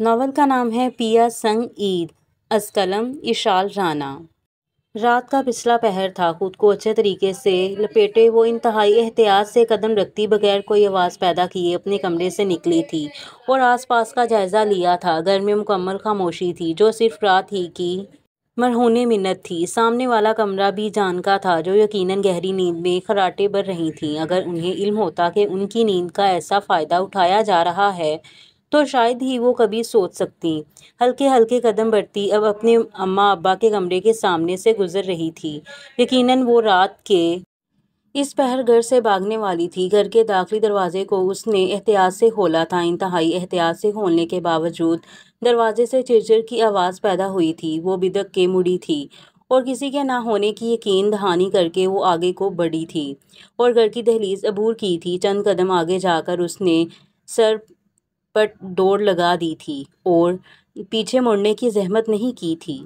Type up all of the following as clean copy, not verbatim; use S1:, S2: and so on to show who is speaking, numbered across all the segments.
S1: Novel کا نام ہے پیا سنگ عید، از قلم اشال رانا۔ رات کا پچھلا پہر تھا۔ خود کو اچھے طریقے سے لپیٹے وہ انتہائی احتیاط سے قدم رکھتی بغیر کوئی آواز پیدا کیے اپنے کمرے سے نکلی تھی اور آس پاس کا جائزہ لیا تھا۔ گھر میں مکمل خاموشی تھی جو صرف رات ہی کی مرہون منت تھی۔ سامنے والا کمرہ بھی جان کا تھا جو یقیناً گہری نیند میں خراٹے بھر رہی تھیں۔ اگر انہیں علم ہوتا کہ ان کی نیند کا ایسا فائدہ اٹھایا جا رہا ہے تو شاید ہی وہ کبھی سوچ سکتیں۔ ہلکے ہلکے قدم بڑھتی اب اپنے اماں ابا کے کمرے کے سامنے سے گزر رہی تھی۔ یقیناً وہ رات کے اس پہر گھر سے بھاگنے والی تھی۔ گھر کے داخلی دروازے کو اس نے احتیاط سے کھولا تھا۔ انتہائی احتیاط سے کھولنے کے باوجود دروازے سے چرچر کی آواز پیدا ہوئی تھی۔ وہ بدک کے مڑی تھی اور کسی کے نہ ہونے کی یقین دہانی کر کے وہ آگے کو بڑھی تھی اور گھر کی دہلیز عبور کی تھی۔ چند قدم آگے جا کر اس نے سر پٹ دوڑ لگا دی تھی اور پیچھے مڑنے کی زحمت نہیں کی تھی۔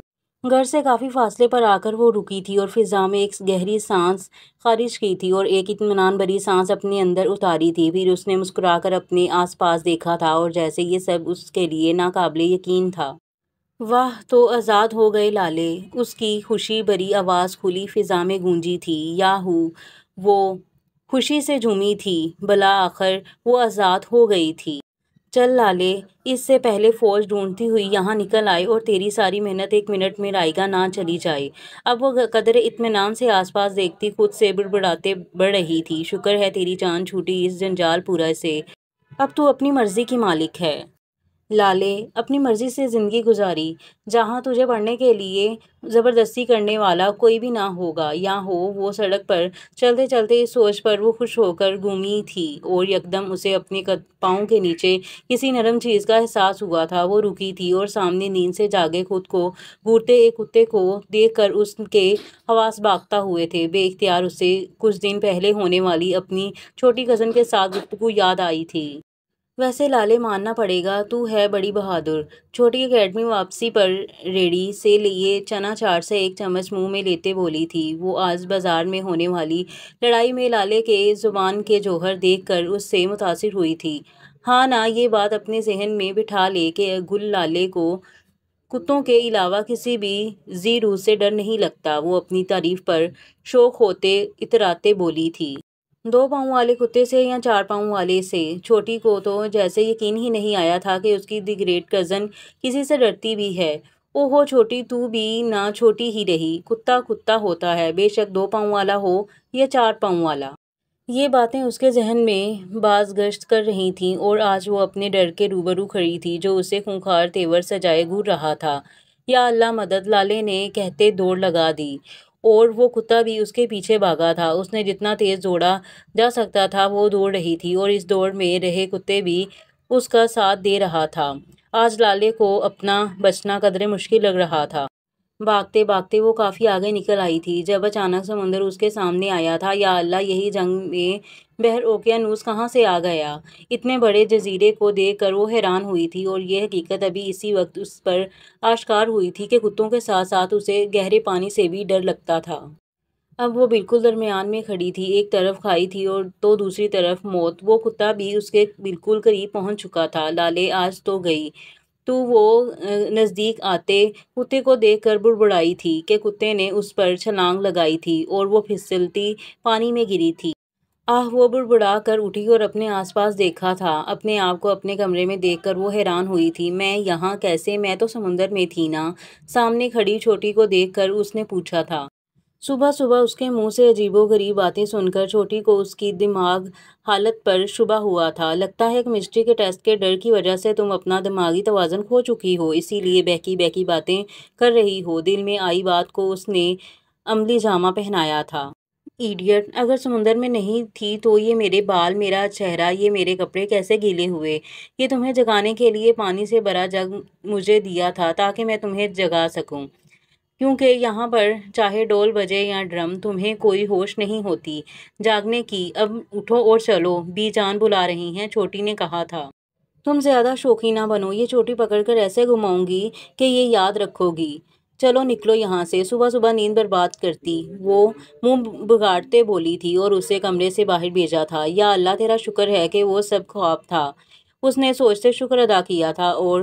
S1: گھر سے کافی فاصلے پر آ کر وہ رکی تھی اور فضا میں ایک گہری سانس خارج کی تھی اور ایک اطمینان بھری سانس اپنے اندر اتاری تھی۔ پھر اس نے مسکرا کر اپنے آس پاس دیکھا تھا اور جیسے یہ سب اس کے لیے ناقابل یقین تھا۔ واہ، تو آزاد ہو گئے لالے! اس کی خوشی بھری آواز کھلی فضا میں گونجی تھی۔ یاہو! وہ خوشی سے جھومی تھی۔ بالآخر وہ آزاد ہو گئی تھی۔ چل لالے، اس سے پہلے فوج ڈھونڈتی ہوئی یہاں نکل آئے اور تیری ساری محنت ایک منٹ میں رائگاں نہ چلی جائے۔ اب وہ قدرے اطمینان سے آس پاس دیکھتی خود سے بڑبڑاتے بڑھ رہی تھی۔ شکر ہے تیری جان چھوٹی اس جنجال پورا سے۔ اب تو اپنی مرضی کی مالک ہے۔ لالے، اپنی مرضی سے زندگی گزاری جہاں تجھے پڑھنے کے لیے زبردستی کرنے والا کوئی بھی نہ ہوگا۔ یاہو! وہ سڑک پر چلتے چلتے اس سوچ پر وہ خوش ہو کر گھومی تھی اور یکدم اسے اپنے پاؤں کے نیچے کسی نرم چیز کا احساس ہوا تھا۔ وہ رکی تھی اور سامنے نیند سے جاگے خود کو گھورتے ایک کتے کو دیکھ کر اس کے حواس بھاگتا ہوئے تھے۔ بے اختیار اسے کچھ دن پہلے ہونے والی اپنی چھوٹی کزن کے ساتھ گفتگو یاد آئی تھی۔ ویسے لالے ماننا پڑے گا تو ہے بڑی بہادر۔ چھوٹی اکیڈمی واپسی پر ریڑھی سے لیے چنا چار سے ایک چمچ منہ میں لیتے بولی تھی۔ وہ آج بازار میں ہونے والی لڑائی میں لالے کے زبان کے جوہر دیکھ کر اس سے متاثر ہوئی تھی۔ ہاں نا، یہ بات اپنے ذہن میں بٹھا لے کہ گل لالے کو کتوں کے علاوہ کسی بھی ذی روح سے ڈر نہیں لگتا۔ وہ اپنی تعریف پر شوق ہوتے اتراتے بولی تھی۔ 2 پاؤں والے کتے سے یا 4 پاؤں والے سے؟ چھوٹی کو تو جیسے یقین ہی نہیں آیا تھا کہ اس کی دی گریٹ کزن کسی سے ڈرتی بھی ہے۔ اوہو چھوٹی، تو بھی نہ چھوٹی ہی رہی۔ کتا کتا ہوتا ہے، بے شک 2 پاؤں والا ہو یا 4 پاؤں والا۔ یہ باتیں اس کے ذہن میں باز گشت کر رہی تھیں اور آج وہ اپنے ڈر کے روبرو کھڑی تھی جو اسے خونخوار تیور سجائے گھور رہا تھا۔ یا اللہ مدد! لالے نے کہتے دوڑ لگا دی اور وہ کتا بھی اس کے پیچھے بھاگا تھا۔ اس نے جتنا تیز دوڑا جا سکتا تھا وہ دوڑ رہی تھی اور اس دوڑ میں رہے کتے بھی اس کا ساتھ دے رہا تھا۔ آج لالے کو اپنا بچنا قدرے مشکل لگ رہا تھا۔ بھاگتے بھاگتے وہ کافی آگے نکل آئی تھی جب اچانک سمندر اس کے سامنے آیا تھا۔ یا اللہ! یہی جنگ میں بحر اوقیانوس کہاں سے آ گیا؟ اتنے بڑے جزیرے کو دیکھ کر وہ حیران ہوئی تھی اور یہ حقیقت ابھی اسی وقت اس پر آشکار ہوئی تھی کہ کتوں کے ساتھ ساتھ اسے گہرے پانی سے بھی ڈر لگتا تھا۔ اب وہ بالکل درمیان میں کھڑی تھی، ایک طرف کھائی تھی اور تو دوسری طرف موت۔ وہ کتا بھی اس کے بالکل قریب پہنچ چکا تھا۔ لالے آج تو گئی تو وہ نزدیک آتے کتے کو دیکھ کر بڑبڑائی تھی کہ کتے نے اس پر چھلانگ لگائی تھی اور وہ پھسلتی پانی میں گری تھی۔ آہ! وہ بڑبڑا کر اٹھی اور اپنے آس پاس دیکھا تھا۔ اپنے آپ کو اپنے کمرے میں دیکھ کر وہ حیران ہوئی تھی۔ میں یہاں کیسے؟ میں تو سمندر میں تھی نا! سامنے کھڑی چھوٹی کو دیکھ کر اس نے پوچھا تھا۔ صبح صبح اس کے منہ سے عجیب و غریب باتیں سن کر چھوٹی کو اس کی دماغ حالت پر شبہ ہوا تھا۔ لگتا ہے کیمسٹری کے ٹیسٹ کے ڈر کی وجہ سے تم اپنا دماغی توازن کھو چکی ہو، اسی لیے بہکی بہکی باتیں کر رہی ہو۔ دل میں آئی بات کو اس نے عملی جامہ پہنایا تھا۔ ایڈیٹ! اگر سمندر میں نہیں تھی تو یہ میرے بال، میرا چہرہ، یہ میرے کپڑے کیسے گیلے ہوئے؟ یہ تمہیں جگانے کے لیے پانی سے بھرا جگ مجھے دیا تھا تاکہ میں تمہیں جگا سکوں، کیونکہ یہاں پر چاہے ڈول بجے یا ڈرم تمہیں کوئی ہوش نہیں ہوتی جاگنے کی۔ اب اٹھو اور چلو، بی جان بلا رہی ہیں، چھوٹی نے کہا تھا۔ تم زیادہ شوخی نہ بنو، یہ چوٹی پکڑ کر ایسے گھماؤں گی کہ یہ یاد رکھو گی۔ چلو نکلو یہاں سے، صبح صبح نیند برباد کرتی، وہ منہ بگاڑتے بولی تھی اور اسے کمرے سے باہر بھیجا تھا۔ یا اللہ! تیرا شکر ہے کہ وہ سب خواب تھا، اس نے سوچتے شکر ادا کیا تھا اور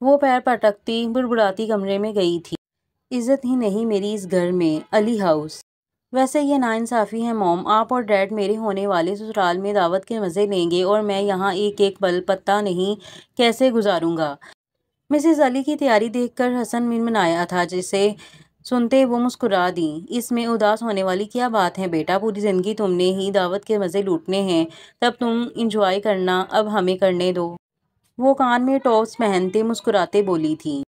S1: وہ پیر پٹکتی بڑبڑاتی کمرے میں گئی تھی۔ عزت ہی نہیں میری اس گھر میں، علی ہاؤس۔ ویسے یہ ناانصافی ہے موم، آپ اور ڈیڈ میرے ہونے والے سسرال میں دعوت کے مزے لیں گے اور میں یہاں ایک ایک پل پتہ نہیں کیسے گزاروں گا۔ مسز علی کی تیاری دیکھ کر حسن منمنایا تھا، جسے سنتے وہ مسکرا دیں۔ اس میں اداس ہونے والی کیا بات ہے بیٹا، پوری زندگی تم نے ہی دعوت کے مزے لوٹنے ہیں، تب تم انجوائے کرنا، اب ہمیں کرنے دو۔ وہ کان میں ٹوپس پہنتے مسکراتے بولی تھی۔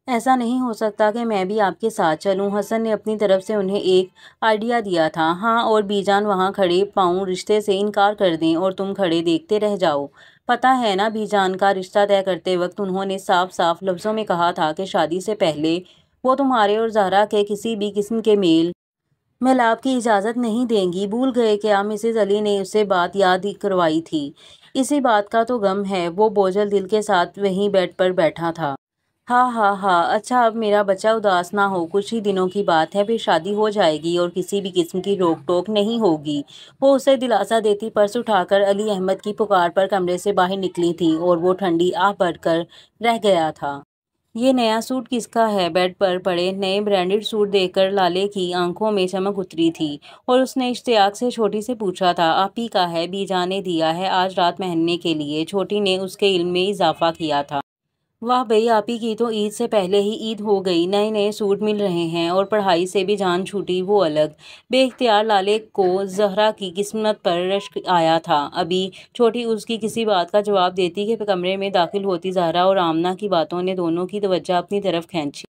S1: ایسا نہیں ہو سکتا کہ میں بھی آپ کے ساتھ چلوں، حسن نے اپنی طرف سے انہیں ایک آئیڈیا دیا تھا۔ ہاں، اور بی جان وہاں کھڑے پاؤں رشتے سے انکار کر دیں اور تم کھڑے دیکھتے رہ جاؤ۔ پتہ ہے نا، بی جان کا رشتہ طے کرتے وقت انہوں نے صاف صاف لفظوں میں کہا تھا کہ شادی سے پہلے وہ تمہارے اور زہرا کے کسی بھی قسم کے میل ملاپ کی اجازت نہیں دیں گی۔ بھول گئے کیا؟ مسز علی نے اسے بات یاد کروائی تھی۔ اسی بات کا تو غم ہے۔ وہ بوجھل دل کے ساتھ وہیں بیڈ پر بیٹھا تھا۔ ہاں ہاں ہاں، اچھا اب میرا بچہ اداس نہ ہو، کچھ ہی دنوں کی بات ہے، پھر شادی ہو جائے گی اور کسی بھی قسم کی روک ٹوک نہیں ہوگی۔ وہ اسے دلاسا دیتی پرس اٹھا کر علی احمد کی پکار پر کمرے سے باہر نکلی تھی اور وہ ٹھنڈی آہ بھر کر رہ گیا تھا۔ یہ نیا سوٹ کس کا ہے؟ بیڈ پر پڑے نئے برانڈڈ سوٹ دیکھ کر لالے کی آنکھوں میں چمک اتری تھی اور اس نے اشتیاق سے چھوٹی سے پوچھا تھا۔ آپ ہی کا ہے، بی جان نے دیا ہے آج رات پہننے کے لیے۔ چھوٹی نے اس کے علم میں اضافہ کیا تھا۔ واہ بھئی، آپ ہی کی تو عید سے پہلے ہی عید ہو گئی، نئے نئے سوٹ مل رہے ہیں اور پڑھائی سے بھی جان چھوٹی وہ الگ۔ بے اختیار لالے کو زہرا کی قسمت پر رشک آیا تھا۔ ابھی چھوٹی اس کی کسی بات کا جواب دیتی کہ کمرے میں داخل ہوتی زہرا اور آمنہ کی باتوں نے دونوں کی توجہ اپنی طرف کھینچی۔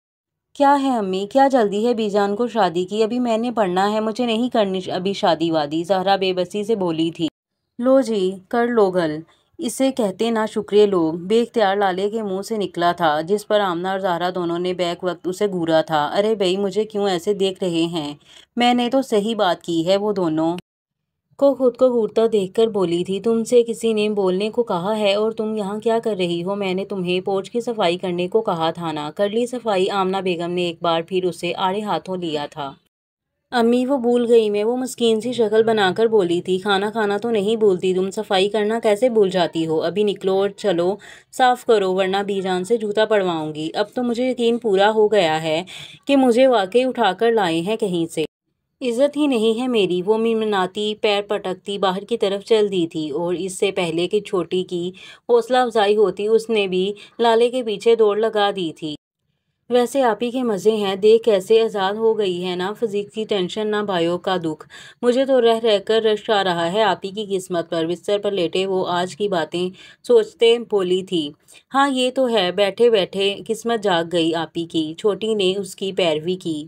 S1: کیا ہے امی، کیا جلدی ہے بی جان کو شادی کی؟ ابھی میں نے پڑھنا ہے، مجھے نہیں کرنی ابھی شادی وادی، زہرا بے بسی سے بولی تھی۔ لو جی، کر لو گل، اسے کہتے نا شکریہ لوگ، بے اختیار لالے کے منہ سے نکلا تھا، جس پر آمنہ اور زہرا دونوں نے بیک وقت اسے گھورا تھا۔ ارے بھئی، مجھے کیوں ایسے دیکھ رہے ہیں؟ میں نے تو صحیح بات کی ہے۔ وہ دونوں کو خود کو گھورتا دیکھ کر بولی تھی۔ تم سے کسی نے بولنے کو کہا ہے اور تم یہاں کیا کر رہی ہو؟ میں نے تمہیں پورچ کی صفائی کرنے کو کہا تھا نا، کر لی صفائی؟ آمنہ بیگم نے ایک بار پھر اسے آڑے ہاتھوں لیا تھا۔ امی وہ بھول گئی میں، وہ مسکین سی شکل بنا کر بولی تھی۔ کھانا کھانا تو نہیں بھولتی تم، صفائی کرنا کیسے بھول جاتی ہو؟ ابھی نکلو اور چلو صاف کرو، ورنہ بی جان سے جوتا پڑواؤں گی۔ اب تو مجھے یقین پورا ہو گیا ہے کہ مجھے واقعی اٹھا کر لائے ہیں کہیں سے۔ عزت ہی نہیں ہے میری، وہ منمناتی پیر پٹکتی باہر کی طرف چل دی تھی اور اس سے پہلے کہ چھوٹی کی حوصلہ افزائی ہوتی اس نے بھی لالے کے پیچھے دوڑ لگا دی تھی۔ ویسے آپ ہی کے مزے ہیں، دیکھ کیسے آزاد ہو گئی ہے، نہ فزیک کی ٹینشن نہ بھائیوں کا دکھ، مجھے تو رہ رہ کر رشک آ رہا ہے آپ ہی کی قسمت پر۔ بستر پر لیٹے وہ آج کی باتیں سوچتے بولی تھی۔ ہاں یہ تو ہے، بیٹھے بیٹھے قسمت جاگ گئی آپ ہی کی۔ چھوٹی نے اس کی پیروی کی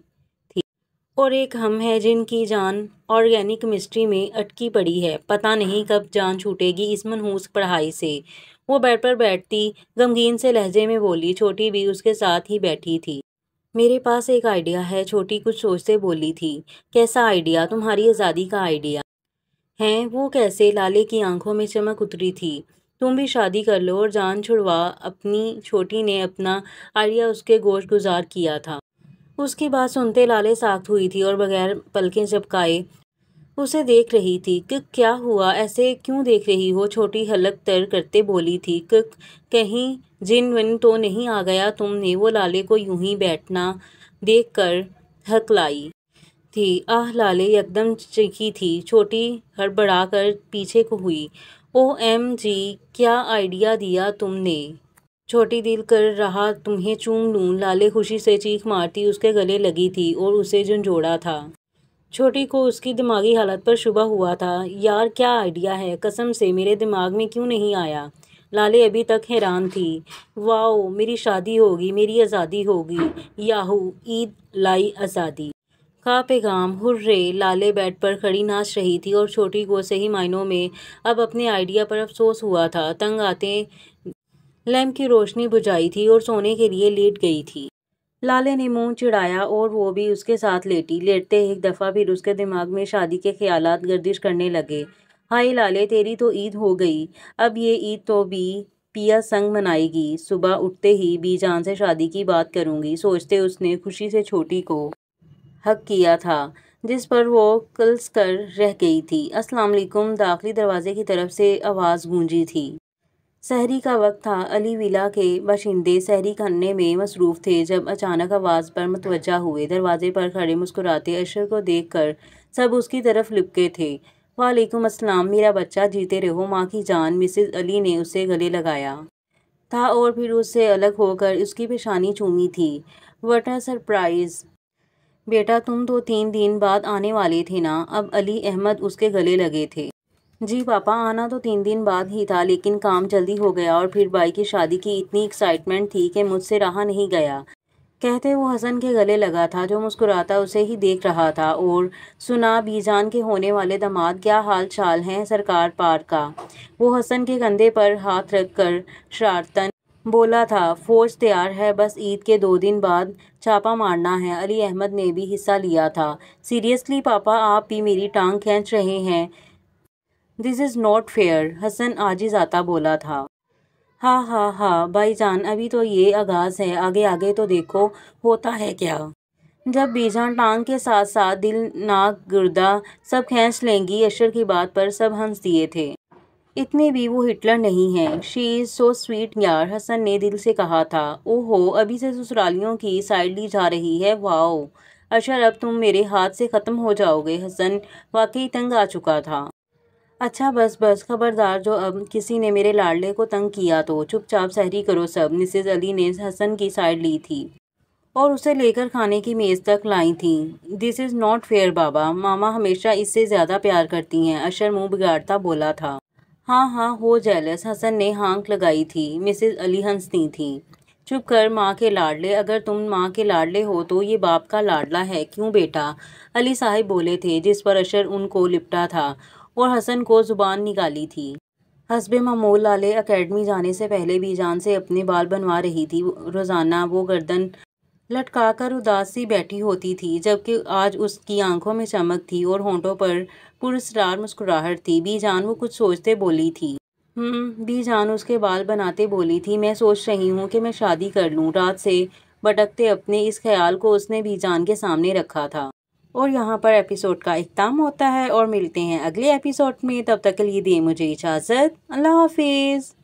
S1: تھی۔ اور ایک ہم ہے جن کی جان آرگینک کیمسٹری میں اٹکی پڑی ہے، پتہ نہیں کب جان چھوٹے گی اس منحوس پڑھائی سے۔ وہ بیڈ پر بیٹھتی غمگین سے لہجے میں بولی۔ چھوٹی بھی اس کے ساتھ ہی بیٹھی تھی۔ میرے پاس ایک آئیڈیا ہے، چھوٹی کچھ سوچتے بولی تھی۔ کیسا آئیڈیا؟ تمہاری آزادی کا آئیڈیا ہے؟ وہ کیسے؟ لالے کی آنکھوں میں چمک اتری تھی۔ تم بھی شادی کر لو اور جان چھڑوا اپنی۔ چھوٹی نے اپنا آئیڈیا اس کے گوش گزار کیا تھا۔ اس کی بات سنتے لالے ساخت ہوئی تھی اور بغیر پلکیں جھپکائے اسے دیکھ رہی تھی۔ کیا ہوا؟ ایسے کیوں دیکھ رہی ہو؟ چھوٹی حلق تر کرتے بولی تھی۔ کہیں جن ون تو نہیں آ گیا تم نے؟ وہ لالے کو یوں ہی بیٹھنا دیکھ کر ہکلائی تھی۔ آہ، لالے یکدم چیخی تھی۔ چھوٹی ہڑبڑا کر پیچھے کو ہوئی۔ او ایم جی، کیا آئیڈیا دیا تم نے؟ چھوٹی دل کر رہا تمہیں چوم لوں۔ لالے خوشی سے چیخ مارتی اس کے گلے لگی تھی اور اسے جھنجھوڑا تھا۔ چھوٹی کو اس کی دماغی حالت پر شبہ ہوا تھا۔ یار کیا آئیڈیا ہے؟ قسم سے میرے دماغ میں کیوں نہیں آیا؟ لالے ابھی تک حیران تھی۔ واؤ، میری شادی ہوگی، میری آزادی ہوگی، یاہو، عید لائی آزادی کا پیغام، ہررے! لالے بیڈ پر کھڑی ناچ رہی تھی اور چھوٹی کو صحیح معنوں میں اب اپنے آئیڈیا پر افسوس ہوا تھا۔ تنگ آتے لیمپ کی روشنی بجھائی تھی اور سونے کے لیے لیٹ گئی تھی۔ لالے نے منہ چڑھایا اور وہ بھی اس کے ساتھ لیٹی۔ لیٹتے ایک دفعہ پھر اس کے دماغ میں شادی کے خیالات گردش کرنے لگے۔ ہائے لالے، تیری تو عید ہو گئی، اب یہ عید تو بھی پیا سنگ منائے گی، صبح اٹھتے ہی بی جان سے شادی کی بات کروں گی، سوچتے اس نے خوشی سے چھوٹی کو حق کیا تھا، جس پر وہ کلس کر رہ گئی تھی۔ السلام علیکم، داخلی دروازے کی طرف سے آواز گونجی تھی۔ سحری کا وقت تھا۔ علی ولا کے باشندے سحری کھانے میں مصروف تھے جب اچانک آواز پر متوجہ ہوئے۔ دروازے پر کھڑے مسکراتے اشر کو دیکھ کر سب اس کی طرف لپکے تھے۔ وعلیکم السلام میرا بچہ، جیتے رہو ماں کی جان۔ مسز علی نے اسے گلے لگایا تھا اور پھر اس سے الگ ہو کر اس کی پیشانی چومی تھی۔ What a surprise! بیٹا تم تو 3 دن بعد آنے والے تھے نا؟ اب علی احمد اس کے گلے لگے تھے۔ جی پاپا، آنا تو 3 دن بعد ہی تھا لیکن کام جلدی ہو گیا اور پھر بھائی کی شادی کی اتنی ایکسائٹمنٹ تھی کہ مجھ سے رہا نہیں گیا۔ کہتے وہ حسن کے گلے لگا تھا جو مسکراتا اسے ہی دیکھ رہا تھا۔ اور سنا بی جان کے ہونے والے داماد کیا حال چال ہیں سرکار پار کا؟ وہ حسن کے کندھے پر ہاتھ رکھ کر شرارتاً بولا تھا۔ فوج تیار ہے، بس عید کے 2 دن بعد چھاپا مارنا ہے۔ علی احمد نے بھی حصہ لیا تھا۔ سیریسلی پاپا، آپ بھی میری ٹانگ کھینچ رہے ہیں؟ دس از ناٹ فیئر، حسن عاجز آتا بولا تھا۔ ہاں ہاں ہاں بھائی جان، ابھی تو یہ آغاز ہے، آگے آگے تو دیکھو ہوتا ہے کیا۔ جب بی جان ٹانگ کے ساتھ ساتھ دل، ناک، گردہ سب کھینچ لیں گی۔ اشر کی بات پر سب ہنس دیے تھے۔ اتنے بھی وہ ہٹلر نہیں ہے۔ شی از سو سویٹ یار، حسن نے دل سے کہا تھا۔ او ہو، ابھی سے سسرالیوں کی سائیڈ لی جا رہی ہے، واؤ۔ اشر اب تم میرے ہاتھ سے ختم ہو جاؤ گے۔ حسن واقعی تنگ آ چکا تھا۔ اچھا بس بس، خبردار جو اب کسی نے میرے لاڈلے کو تنگ کیا تو چپ چاپ سحری کرو سب۔ مسز علی نے حسن کی سائیڈ لی تھی اور اسے لے کر کھانے کی میز تک لائی تھیں۔ دس از ناٹ فیئر بابا، ماما ہمیشہ اس سے زیادہ پیار کرتی ہیں، اشر منہ بگاڑتا بولا تھا۔ ہاں ہاں ہو جیلس، حسن نے ہانک لگائی تھی۔ مسز علی ہنستی تھیں۔ چپ کر ماں کے لاڈلے، اگر تم ماں کے لاڈلے ہو تو یہ باپ کا لاڈلا ہے کیوں بیٹا؟ علی صاحب بولے تھے، جس پر اشر ان کو لپٹا تھا اور حسن کو زبان نکالی تھی۔ حسب معمول لالے اکیڈمی جانے سے پہلے بی جان سے اپنے بال بنوا رہی تھی۔ روزانہ وہ گردن لٹکا کر اداس سی بیٹھی ہوتی تھی جبکہ آج اس کی آنکھوں میں چمک تھی اور ہونٹوں پر پراسرار مسکراہٹ تھی۔ بی جان، وہ کچھ سوچتے بولی تھی۔ بی جان اس کے بال بناتے بولی تھی، میں سوچ رہی ہوں کہ میں شادی کر لوں۔ رات سے بھٹکتے اپنے اس خیال کو اس نے بی جان کے سامنے رکھا تھا۔ اور یہاں پر ایپیسوڈ کا اختتام ہوتا ہے اور ملتے ہیں اگلے ایپیسوڈ میں۔ تب تک کے لیے دیں مجھے اجازت، اللہ حافظ۔